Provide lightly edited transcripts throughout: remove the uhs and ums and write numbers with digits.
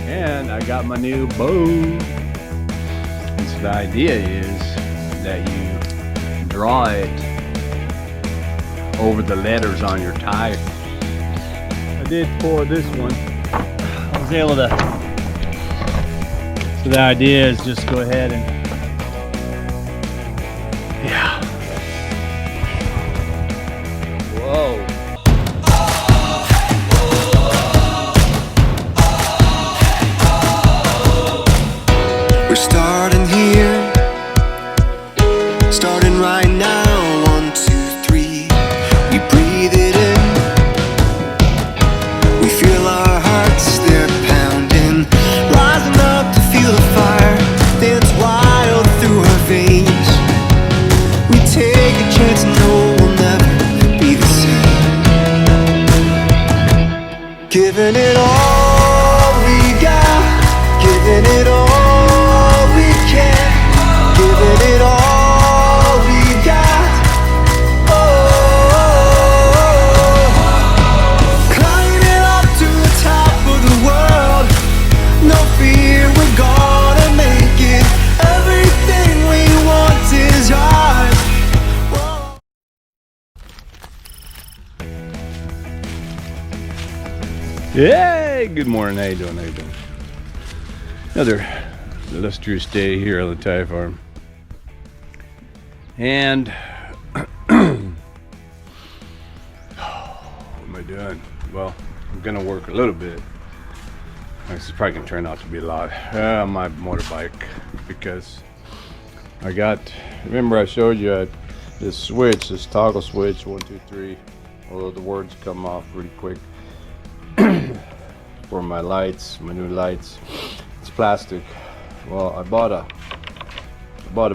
and I got my new bow. So the idea is that you draw it over the letters on your tire. I did for this one. I was able to. So the idea is just go ahead and yeah. Whoa. We're starting here, starting right now. 1, 2, 3. We breathe it in. We feel our hearts, they're pounding. Rising up to feel the fire dance wild through our veins. We take a chance and know we'll never be the same. Giving it all we got, giving it all. Giving it all we got. Oh, climbing up to the top of the world. No fear, we're gonna make it. Everything we want is ours. Hey, good morning. How you doing? How you doing? Another illustrious day here on the Thai farm. And what am I doing? Well, I'm gonna work a little bit. This is probably gonna turn out to be a lot. My motorbike, because I got, remember I showed you this switch, this toggle switch, 1, 2, 3. Although the words come off really quick. For my lights, my new lights. It's plastic. Well, I bought a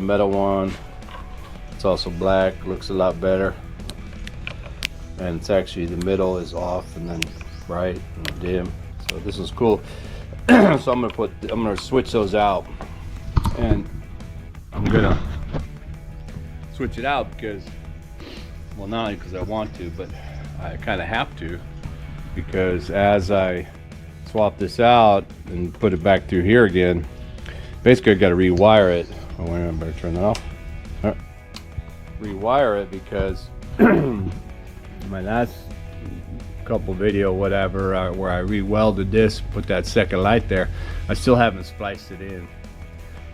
metal one. It's also black, looks a lot better, and it's actually the middle is off and then bright and dim. So this is cool. So I'm gonna switch those out, and I'm gonna switch it out because, well, not only because I want to, but I kind of have to, because as I swap this out and put it back through here again, basically I got to rewire it. Oh, wait, I better turn that off. Rewire it because my last couple video whatever where I re-welded this, put that second light there, I still haven't spliced it in.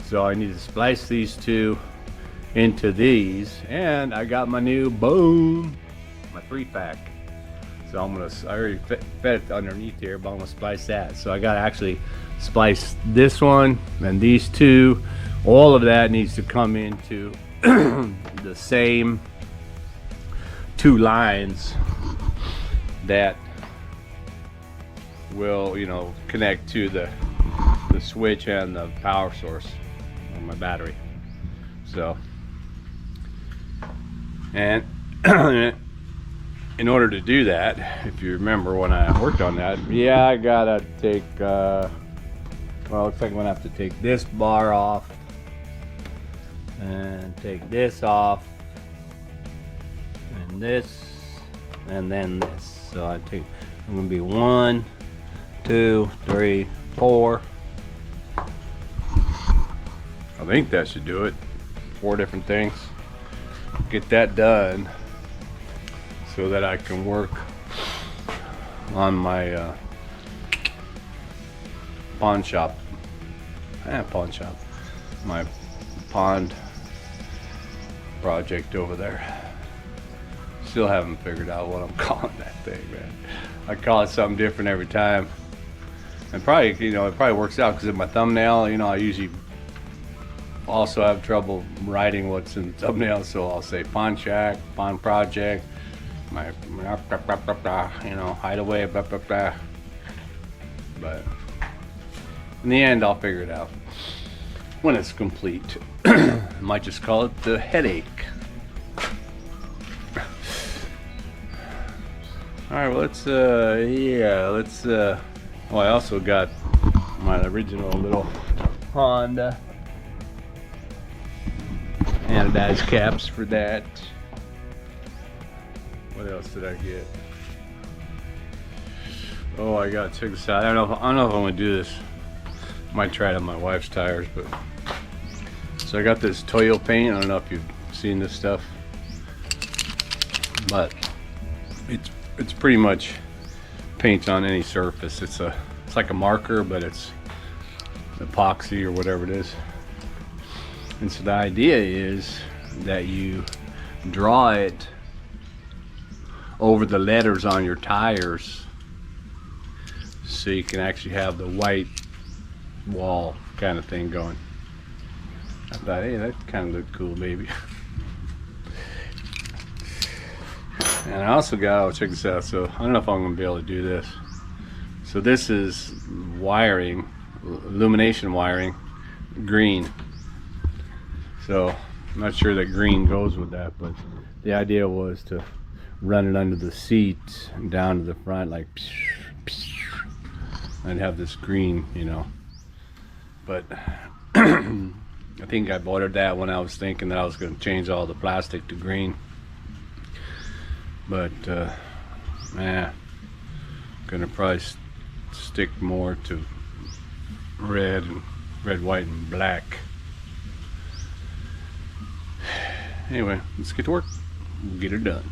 So I need to splice these two into these, and I got my new boom, my 3-pack. So I already fed it underneath here, but I'm gonna splice that. So I gotta actually splice this one and these two. All of that needs to come into the same 2 lines that will, you know, connect to the switch and the power source on my battery. So, and in order to do that, if you remember when I worked on that, yeah, I gotta take well, looks like I'm gonna have to take this bar off and take this off and this and then this. So I'm gonna be 1, 2, 3, 4. I think that should do it. 4 different things. Get that done so that I can work on my pawn shop. My pond project over there. Still haven't figured out what I'm calling that thing, man. I call it something different every time, and probably, you know, it probably works out because of my thumbnail. You know, I usually also have trouble writing what's in the thumbnail, so I'll say pond shack, pond project, my you know, hideaway, blah, blah, blah. But in the end, I'll figure it out when it's complete. I might just call it the headache. All right, well, let's oh, I also got my original little Honda anodized caps for that. What else did I get? Oh, I gotta check this out. I don't know if I'm gonna do this. Might try it on my wife's tires, but so I got this Toyo paint. I don't know if you've seen this stuff, but it's pretty much paints on any surface. It's like a marker, but it's epoxy or whatever it is. And so the idea is that you draw it over the letters on your tires, so you can actually have the white wall kind of thing going. I thought, hey, that kind of looked cool, maybe. And I also got, oh, check this out. So I don't know if I'm gonna be able to do this. So this is wiring, illumination wiring, green. So I'm not sure that green goes with that, but the idea was to run it under the seat and down to the front, like, and have this green, you know. But I think I ordered that when I was thinking that I was going to change all the plastic to green. But gonna probably stick more to red, white, and black. Anyway, let's get to work. We'll get it done.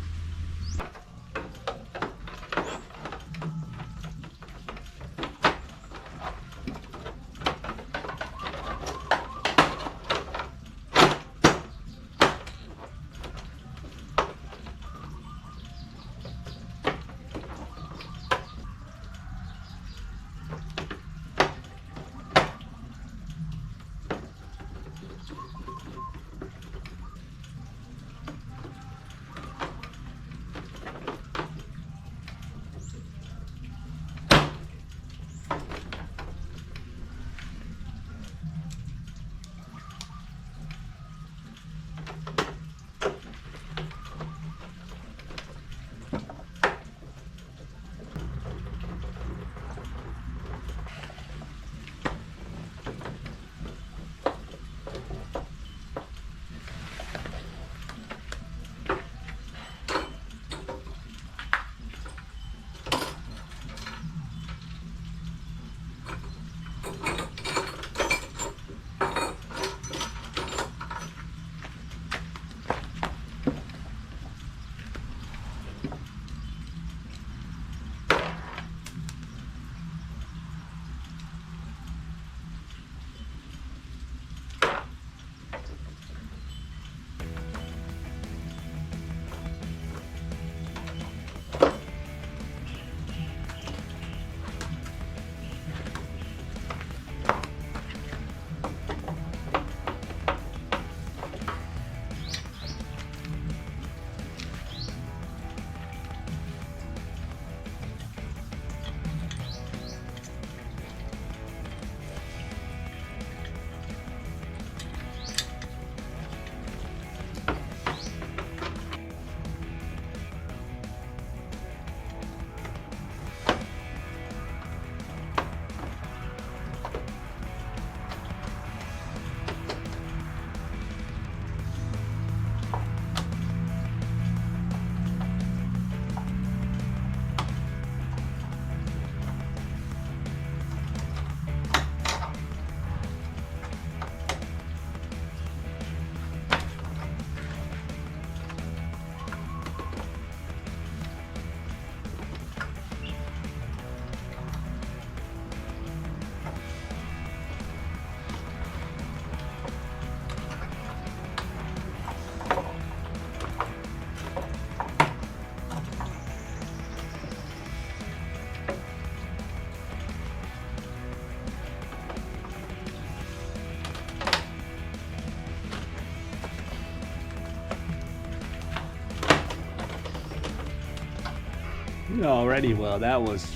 Alrighty, well, that was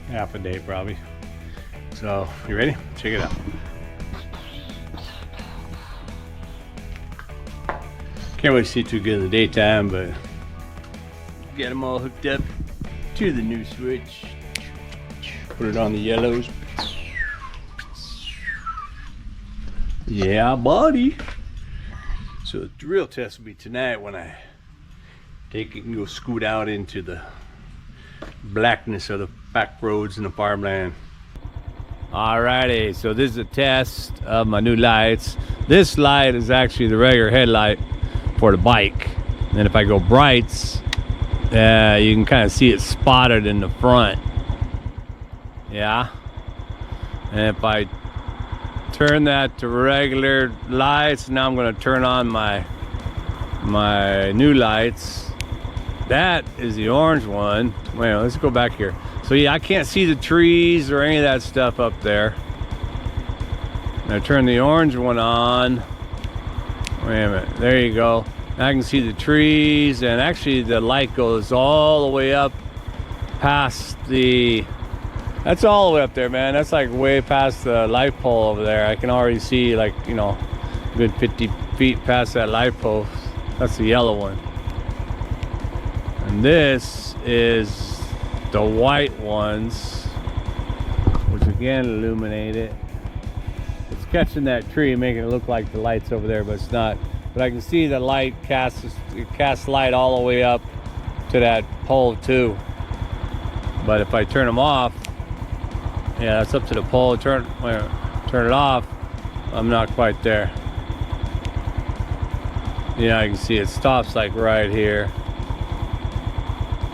half a day probably. So, you ready? Check it out. Can't really see too good in the daytime, but get them all hooked up to the new switch. Put it on the yellows. Yeah, buddy. So the real test will be tonight when I take it and go scoot out into the blackness of the back roads and the farmland. Alrighty, so this is a test of my new lights. This light is actually the regular headlight for the bike. And if I go brights, you can kind of see it spotted in the front. Yeah. And if I turn that to regular lights, now I'm going to turn on my new lights. That is the orange one. Wait, let's go back here. So yeah, I can't see the trees or any of that stuff up there. Now turn the orange one on. Wait a minute, there you go. Now I can see the trees, and actually the light goes all the way up past the, that's all the way up there, man. That's like way past the light pole over there. I can already see, like, you know, a good 50 feet past that light post. That's the yellow one. And this is the white ones, which again illuminate it. It's catching that tree, making it look like the light's over there, but it's not. But I can see the light casts light all the way up to that pole too. But if I turn them off, yeah, that's up to the pole. Turn it off, I'm not quite there. Yeah, I can see it stops like right here.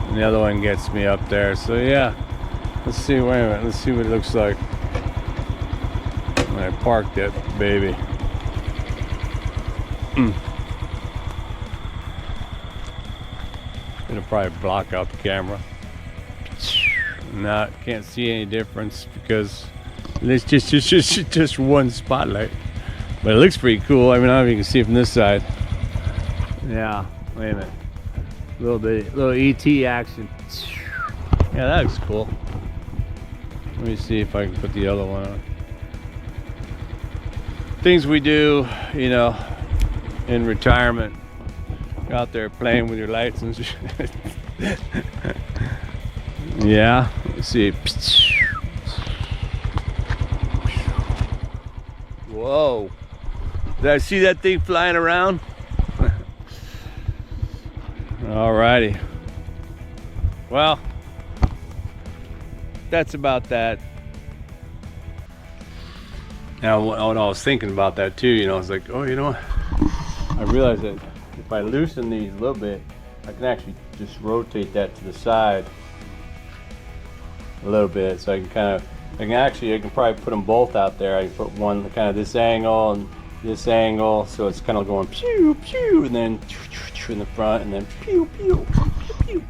And the other one gets me up there. So yeah, let's see, wait a minute, let's see what it looks like when I park that baby. It'll probably block out the camera. Nah, can't see any difference because it's just one spotlight. But it looks pretty cool. I mean, I don't know if you can see from this side. Yeah, wait a minute. Little ET action. Yeah, that looks cool. Let me see if I can put the other one on. Things we do, you know, in retirement. Go out there playing with your lights and shit. Yeah, let's see. Whoa. Did I see that thing flying around? Alrighty. Well, that's about that. Now, when I was thinking about that too, you know, I was like, oh, you know what? I realized that if I loosen these a little bit, I can actually just rotate that to the side a little bit, so I can kind of, I can probably put them both out there. I can put one kind of this angle and this angle, so it's kind of going pew pew, and then in the front, and then pew pew pew,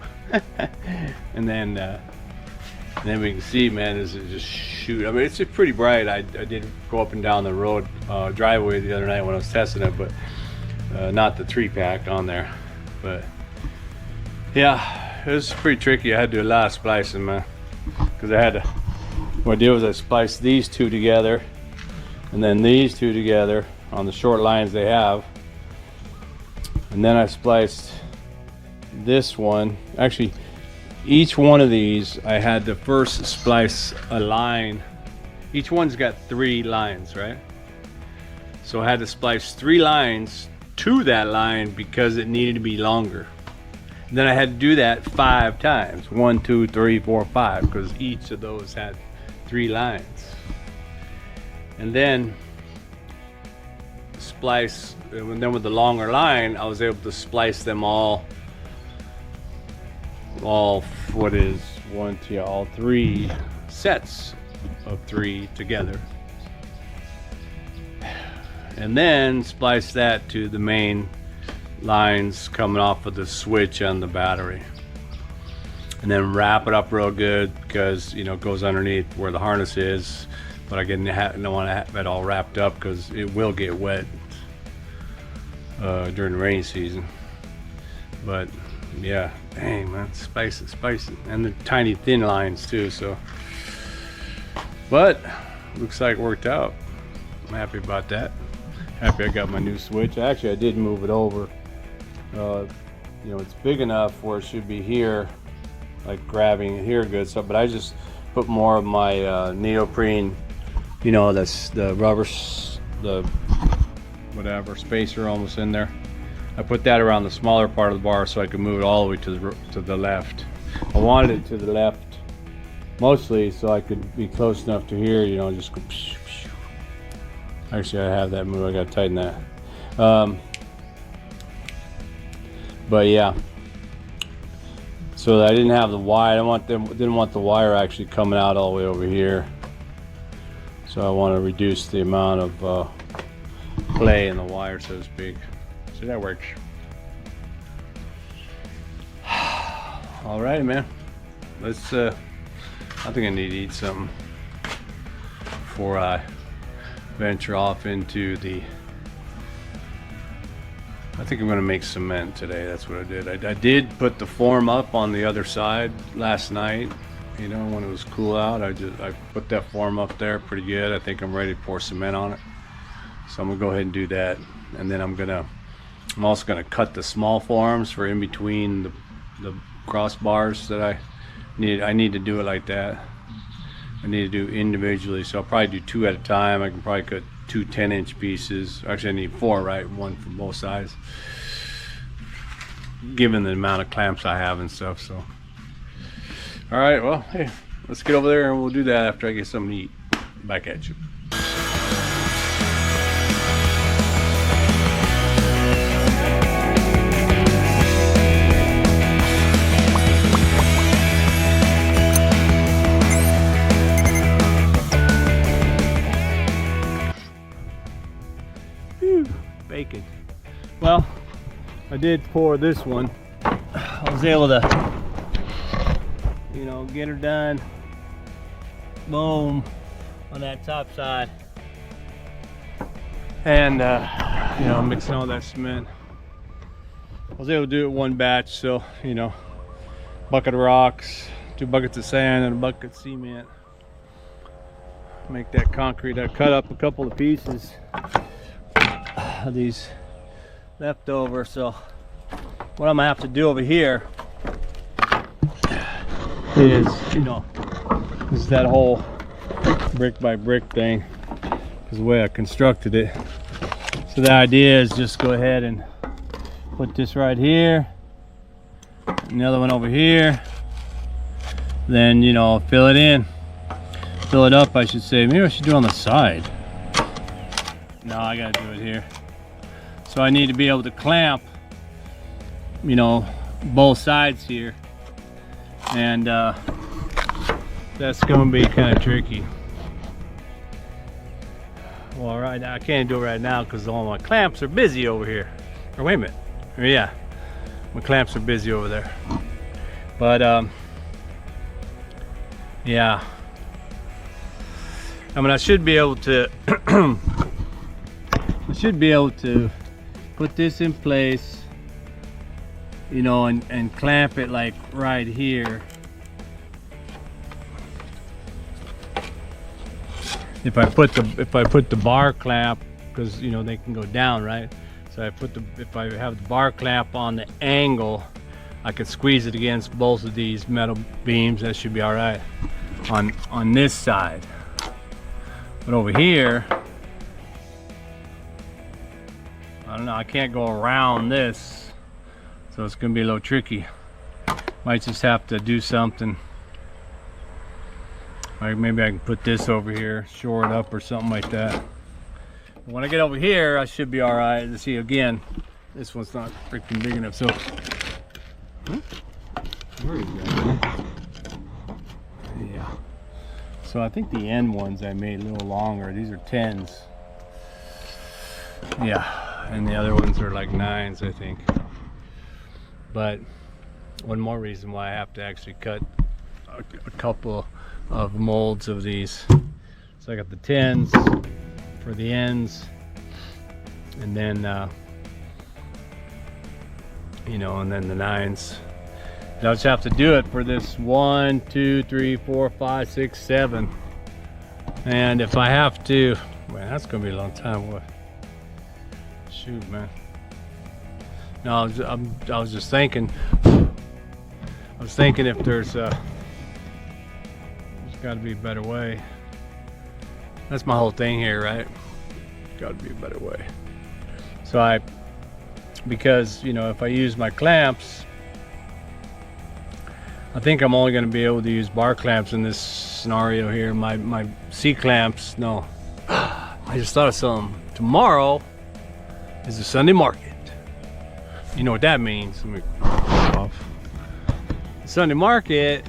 and then we can see, man, this is just shoot. I mean, it's just pretty bright. I did go up and down the road driveway the other night when I was testing it, but not the 3-pack on there. But yeah, it was pretty tricky. I had to do a lot of splicing, man, because I had to. What I did was I spliced these two together, and then these two together on the short lines they have, and then I spliced this one. Actually, each one of these I had to first splice a line. Each one's got 3 lines, right? So I had to splice 3 lines to that line because it needed to be longer. And then I had to do that 5 times. 1, 2, 3, 4, 5, because each of those had 3 lines. And then splice, and then with the longer line, I was able to splice them all what is 1, 2, all 3 sets of 3 together, and then splice that to the main lines coming off of the switch on the battery, and then wrap it up real good, because, you know, it goes underneath where the harness is, but I don't want to have it all wrapped up because it will get wet during the rainy season. But yeah, dang, man, spicy, and the tiny thin lines too. So, but looks like it worked out. I'm happy about that. Happy I got my new switch. Actually, I did move it over. You know, it's big enough where it should be here, like grabbing it here good. So, but I just put more of my neoprene, you know, that's the rubber, the whatever spacer almost in there. I put that around the smaller part of the bar so I could move it all the way to the left. I wanted it to the left mostly so I could be close enough to here, you know, just go. Actually, I have that move. I gotta tighten that. But yeah, so I didn't have the wire. Didn't want the wire actually coming out all the way over here. So I want to reduce the amount of play in the wire, so to speak. So that works. All right, man. Let's. I think I need to eat something before I venture off into the. I think I'm going to make cement today. That's what I did. I did put the form up on the other side last night. You know, when it was cool out, I put that form up there pretty good. I think I'm ready to pour cement on it. So I'm gonna go ahead and do that, and then I'm also gonna cut the small forms for in between the crossbars that I need to do it like that. I need to do individually, so I'll probably do 2 at a time. I can probably cut 2 10-inch pieces. Actually, I need 4, right? 1 from both sides, given the amount of clamps I have and stuff. So, all right, well, hey, let's get over there and we'll do that after I get something to eat. Back at you. Bacon. Well, I did pour this one. I was able to, you know, get her done. Boom, on that top side. And you know, mixing all that cement. I was able to do it 1 batch, so you know, bucket of rocks, 2 buckets of sand, and a bucket of cement. Make that concrete. I cut up a couple of pieces of these leftover, so what I'm gonna have to do over here is, you know, is that whole brick by brick thing, is the way I constructed it. So the idea is just go ahead and put this right here, and the other one over here, then, you know, fill it up, I should say. Maybe I should do it on the side. No, I gotta do it here. So I need to be able to clamp, you know, both sides here, and that's going to be kind of tricky. Well, right now I can't do it right now because all my clamps are busy over here. Or wait a minute, yeah, my clamps are busy over there. But yeah, I mean, I should be able to. I should be able to put this in place, you know, and clamp it like right here. If I put the bar clamp, because you know they can go down, right? So if I have the bar clamp on the angle, I could squeeze it against both of these metal beams. That should be all right on this side. But over here, I don't know, I can't go around this, so it's gonna be a little tricky. Might just have to do something. Like maybe I can put this over here, shore it up or something like that. When I get over here, I should be all right. Let's see, again, this one's not freaking big enough, so. Where is that? Yeah. So I think the end ones I made a little longer. These are 10s. Yeah. And the other ones are like 9s, I think. But one more reason why I have to actually cut a couple of molds of these. So I got the 10s for the ends, and then you know, and then the 9s. And I'll just have to do it for this 1, 2, 3, 4, 5, 6, 7. And if I have to, man, that's gonna be a long time. What? Shoot, man. No, I was just thinking. I was thinking if there's got to be a better way. That's my whole thing here, right? Got to be a better way. So because you know, if I use my clamps, I think I'm only going to be able to use bar clamps in this scenario here. My C clamps, no. I just thought of something. Tomorrow is the Sunday market. You know what that means. Let me off. Sunday market.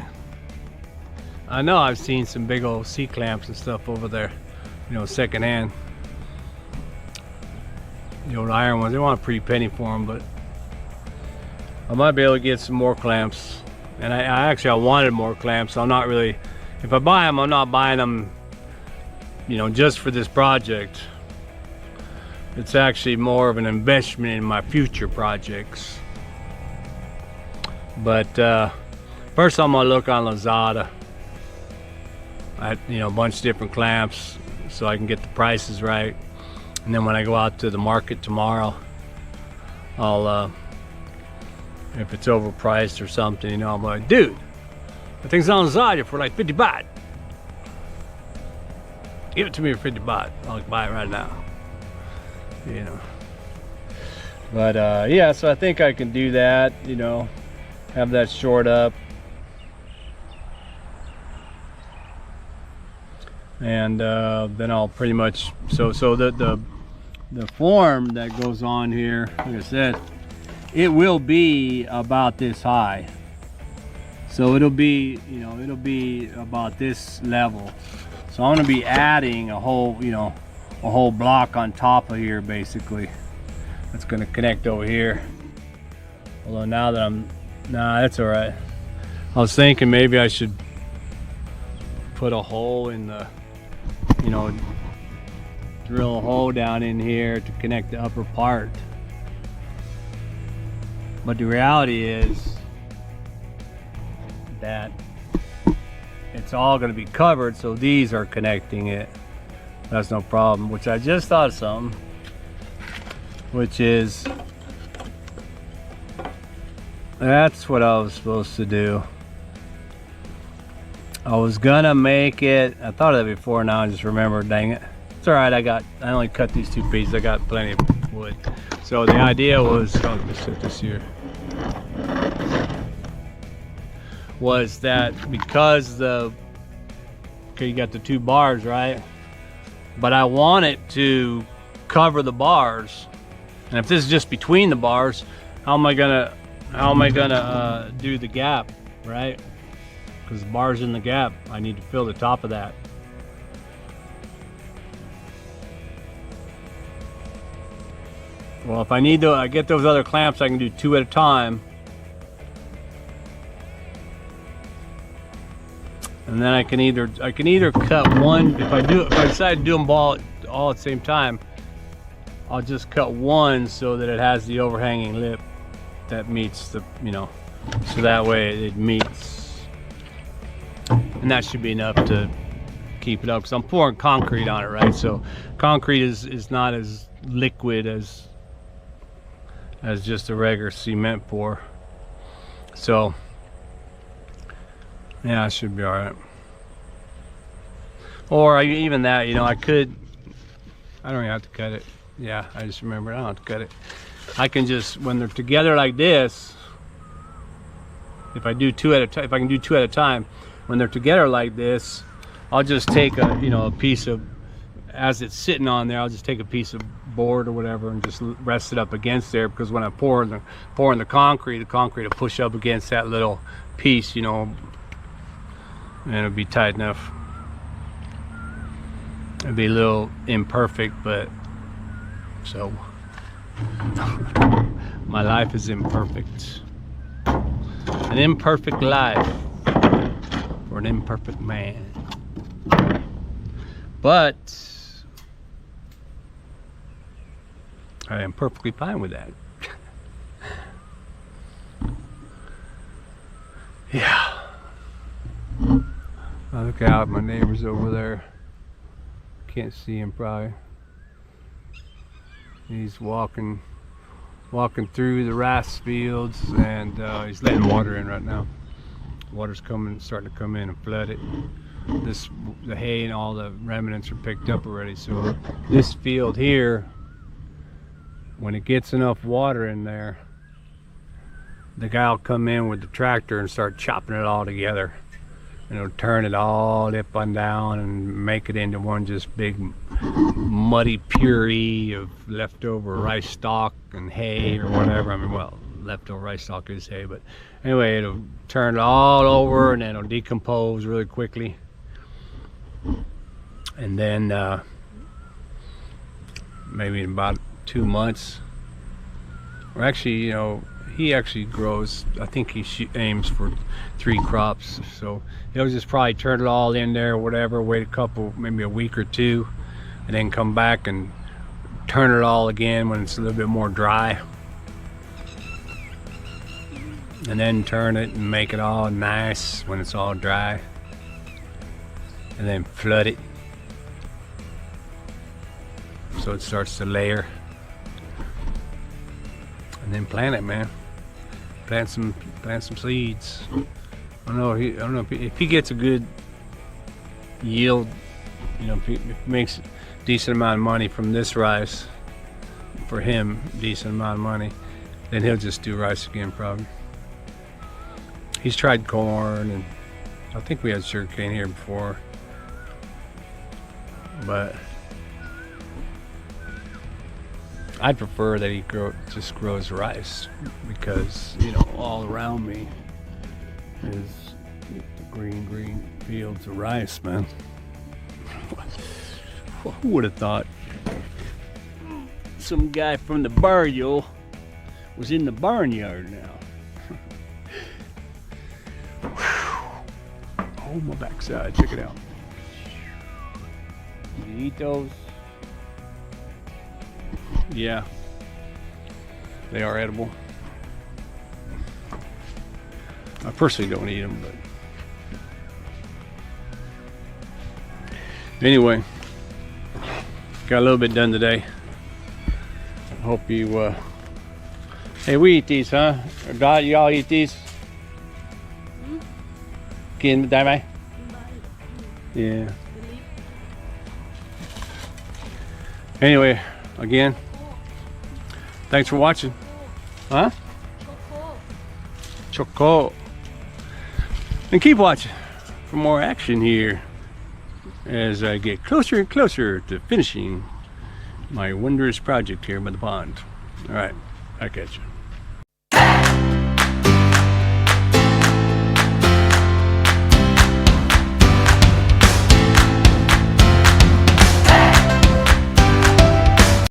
I know I've seen some big old C clamps and stuff over there. You know, secondhand. The old iron ones. They want a pretty penny for them, but I might be able to get some more clamps. And I wanted more clamps. So I'm not really, if I buy them, I'm not buying them, you know, just for this project. It's actually more of an investment in my future projects. But first I'm gonna look on Lazada at, you know, a bunch of different clamps so I can get the prices right. And then when I go out to the market tomorrow, I'll if it's overpriced or something, you know, I'm like, dude, that thing's on Lazada for like 50 baht. Give it to me for 50 baht. I'll buy it right now. You know. But yeah, so I think I can do that, you know, have that short up. And then I'll pretty much, so the form that goes on here, like I said, it will be about this high. So it'll be, you know, it'll be about this level. So I'm gonna be adding a whole, you know, a whole block on top of here basically. That's gonna connect over here. Although now that nah, that's all right. I was thinking maybe I should put a hole in the, you know, drill a hole down in here to connect the upper part. But the reality is that it's all going to be covered, so these are connecting it. That's no problem. Which I just thought of something, which is, that's what I was supposed to do. I was gonna make it, I thought of it before, now I just remembered, dang it. It's all right, I only cut these 2 pieces, I got plenty of wood. So the idea was, I'll just set this here, was that because okay, you got the 2 bars, right? But I want it to cover the bars. And if this is just between the bars, how am I gonna do the gap, right? Because the bar's in the gap, I need to fill the top of that. Well, if I need to, I get those other clamps, I can do 2 at a time. And then I can either cut one, if I decide to do them all at the same time, I'll just cut one so that it has the overhanging lip that meets the, you know, so that way it meets. And that should be enough to keep it up, because I'm pouring concrete on it, right? So concrete is not as liquid as just a regular cement pour. So yeah, it should be all right. Or even that, you know, I don't even have to cut it. Yeah, I just remembered, I don't have to cut it. I can just, when they're together like this, if I do 2 at a time, if I can do 2 at a time, when they're together like this, I'll just take a, you know, a piece of, as it's sitting on there, I'll just take a piece of board or whatever and just rest it up against there, because when I pour in the concrete will push up against that little piece, you know, and it'll be tight enough. It'll be a little imperfect, but so my life is imperfect. An imperfect life for an imperfect man. But I am perfectly fine with that. Yeah. Oh, look out, my neighbor's over there. Can't see him probably. He's walking through the rice fields, and he's letting water in right now. Water's starting to come in and flood it. The hay and all the remnants are picked up already. So this field here, when it gets enough water in there, the guy will come in with the tractor and start chopping it all together. And he'll turn it all up and down and make it into one just big muddy puree of leftover rice stalk and hay or whatever. I mean, well, leftover rice stalk is hay, but anyway, it'll turn it all over and then it'll decompose really quickly. And then maybe in about 2 months, or actually, you know, he actually grows, I think he aims for 3 crops, so he'll just probably turn it all in there or whatever, wait a couple, maybe a week or 2, and then come back and turn it all again when it's a little bit more dry, and then turn it and make it all nice when it's all dry, and then flood it so it starts to layer, and then plant it, man. Plant some seeds. I don't know if he gets a good yield, you know, if he makes a decent amount of money from this rice, for him, decent amount of money, then he'll just do rice again probably. He's tried corn, and I think we had sugarcane here before, but I'd prefer that he just grows rice, because, you know, all around me is the green fields of rice, man. Who would have thought some guy from the barrio was in the barnyard now? Oh, my backside, check it out. You eat those? Yeah, they are edible. I personally don't eat them, but anyway, got a little bit done today. I hope you hey, we eat these, huh? Or Dot, y'all eat these? Kiênได้ไหม? Yeah. Anyway, again, thanks for watching. Huh? Choco. And keep watching for more action here as I get closer and closer to finishing my wondrous project here by the pond. Alright, I'll catch you.